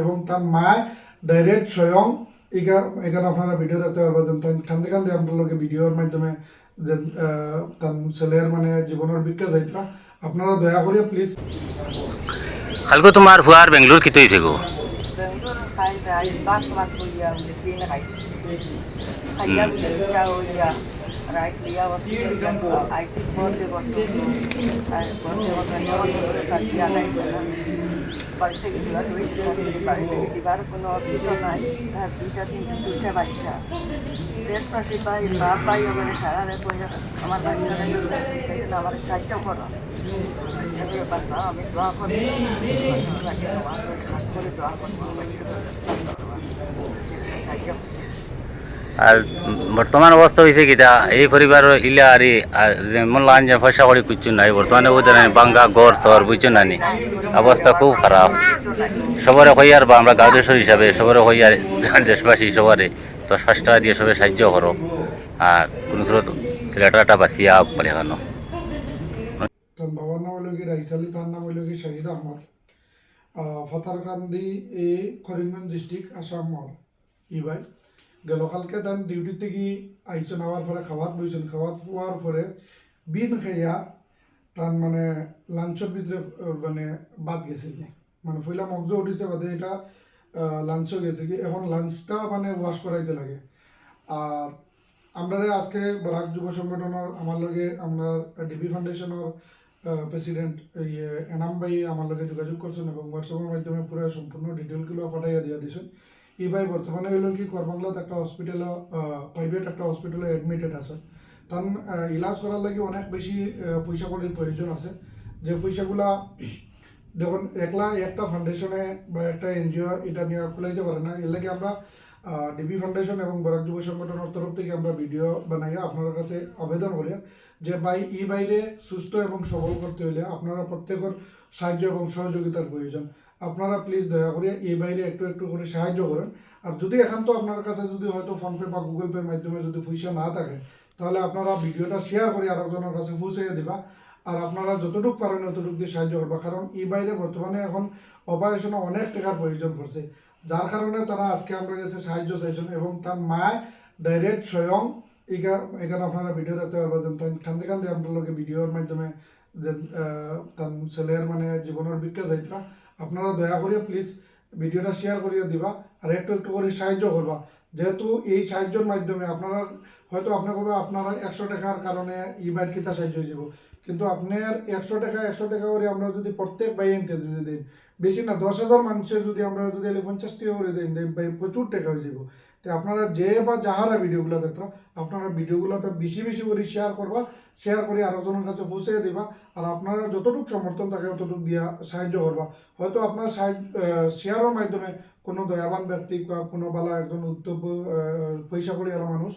এবং তার মায় ডাইরেক্ট স্বয়ং এখানে আপনারা ভিডিও দেখতে পারবেন কান্দে কান্দে আপনার ভিডিওর মাধ্যমে যে তার ছেলের মানে জীবনের বিজ্ঞা যাইত্রা আপনারা দয়া করে প্লিজ। কালকে তোমার ফুয়ার বেঙ্গলোর কিতে হয়েছে গো? বেঙ্গলোর খাই রাই বাস বাস হইয়া বলে কিনে খাই খাইয়া বলে ইয়া হইয়া রাইট লিয়া হসপিটাল আইসি পড়তে বসতো আর পড়তে বসে তার দিয়া নাইছে না বাড়ি থেকে দিবার ওয়েট করতেছে বাড়ি থেকে দিবার কোনো অসুবিধা নাই তার দুইটা বাচ্চা দেশ পাশে পাই বাপ পাই ওখানে সারা রে করে আমার বাচ্চারা সেখানে আমার সাহায্য করো বাচ্চাগুলো বাচ্চা আমি দোয়া করি খাস করে দোয়া করবো সাহায্য। আর বর্তমান অবস্থা হয়েছে কিটা এই পরিবার ইলা আর যেমন লান যে পয়সা করি কিচ্ছু নাই বর্তমানে ওদের বাঙ্গা গড় সর বুঝছো নানি অবস্থা খুব খারাপ। সবারে হই আর বা আমরা গাঁদেশ্বর হিসাবে সবারে হই আর দেশবাসী সবারে 10-5 টাকা দিয়ে সবাই সাহায্য করো আর কোনো স্রোত ছেলেটাটা বাঁচিয়া পারে কেন। তার বাবার নাম হইল কি রাইস আলী, তার নাম হইল কি শহীদ আহমদ, ফাতারকান্দি এ করিমগঞ্জ ডিস্ট্রিক্ট আসাম মল ই ভাই গেল কালকে তার ডিউটি থেকে আইসন আওয়ার পরে খাওয়াত বইছেন, খাওয়াত পোয়ার পরে বিন খাইয়া তার মানে লাঞ্চের ভিতরে মানে বাদ গেছে কি মানে পয়লা মগজ উঠিছে বাদে এটা লাঞ্চও গেছে কি এখন লাঞ্চটা মানে ওয়াশ করাইতে লাগে। আর আমরা আজকে বরাক যুব সংগঠনের আমার লগে আমরা ডিবি ফাউন্ডেশনের প্রেসিডেন্ট এনাম ভাই আমার লগে যোগাযোগ করছেন এবং হোয়াটসঅ্যাপের মাধ্যমে পুরো সম্পূর্ণ ডিটেলগুলো পাঠাইয়া দিয়া দিয়েছেন। এই ভাই বর্তমানে হইল কি করবাংলাত একটা হসপিটালে প্রাইভেট একটা হসপিটালে অ্যাডমিটেড আছে, তার ইলাজ করার লাগে অনেক বেশি পয়সা কড়ির প্রয়োজন আছে। যে পয়সাগুলা দেখুন একলা একটা ফাউন্ডেশনে বা একটা এনজিও এটা নিয়ে খুলাইতে পারে না, এর লাগে আমরা ডিবি ফাউন্ডেশন এবং বরাক যুব সংগঠনের তরফ থেকে আমরা ভিডিও বানাইয়া আপনার কাছে আবেদন করি যে ভাই এই বাইরে সুস্থ এবং সবল করতে হলে আপনারা প্রত্যেকের সাহায্য এবং সহযোগিতার প্রয়োজন। আপনারা প্লিজ দয়া করে এই বাইরে একটু একটু করে সাহায্য করেন। আর যদি এখান তো আপনার কাছে যদি হয়তো ফোনপে বা গুগল পের মাধ্যমে যদি পয়সা না থাকে তাহলে আপনারা ভিডিওটা শেয়ার করে আরেকজনের কাছে পৌঁছে দিবা। আর আপনারা যতটুকু পারেন ততটুকু দিয়ে সাহায্য করবা, কারণ এই বাইরে বর্তমানে এখন অপারেশনে অনেক টাকার প্রয়োজন পড়ছে, যার কারণে তারা আজকে আমরা কাছে সাহায্য চাইছেন এবং তার মায় ডাইরেক্ট স্বয়ং এখানে আপনারা ভিডিও দেখতে পারবেন কান্দে কান্দে আপনার ভিডিওর মাধ্যমে যে তার ছেলের মানে জীবনের বিজ্ঞা যাইত্রা আপনারা দয়া করিয়া প্লিজ ভিডিওটা শেয়ার করিয়া দিবা আর একটু একটু করে সাহায্য করবা। যেহেতু এই সাহায্যের মাধ্যমে আপনারা হয়তো আপনাকে আপনারা 100 টাকার কারণে ই বাইর কিতা সাহায্য হয়ে যাব, কিন্তু আপনার 100 টাকা করে আমরা যদি প্রত্যেক ভাই এনতে যদি দিন বেশি না 10,000 মানুষের যদি আমরা যদি 50 টাকা করে দিন ভাই প্রচুর টাকা হয়ে যাব। তো আপনারা যে বা যাহারা ভিডিওগুলো দেখরা আপনারা ভিডিওগুলোতে বেশি বেশি করে শেয়ার করবা, শেয়ার করে আরেকজনের কাছে পৌঁছে দিবা। আর আপনারা যতটুকু সমর্থন থাকে ততটুকু দিয়া সাহায্য করবা। হয়তো আপনার শেয়ারের মাধ্যমে কোনো দয়াবান ব্যক্তি বা কোনো বালা একজন উদ্যোগ পয়সা করে আর মানুষ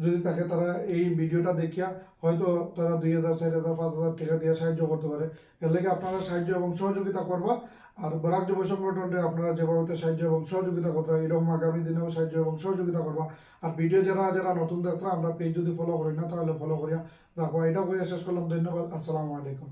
যদি তাকে তারা এই ভিডিওটা দেখিয়া হয়তো তারা 2,000, 4,000, 5,000 টাকা দিয়ে সাহায্য করতে পারে। এর লাগে আপনারা সাহায্য এবং সহযোগিতা করবা। আর বরাক যুব সংগঠনকে আপনারা যেভাবে সাহায্য এবং সহযোগিতা করবা এরকম আগামী দিনেও সাহায্য এবং সহযোগিতা করবা। আর ভিডিও যারা যারা নতুন দেখরা আমরা পেজ যদি ফলো করি না তাহলে ফলো করিয়া রাখবো। এটা কইয়া শেষ করলাম, ধন্যবাদ, আসসালামু আলাইকুম।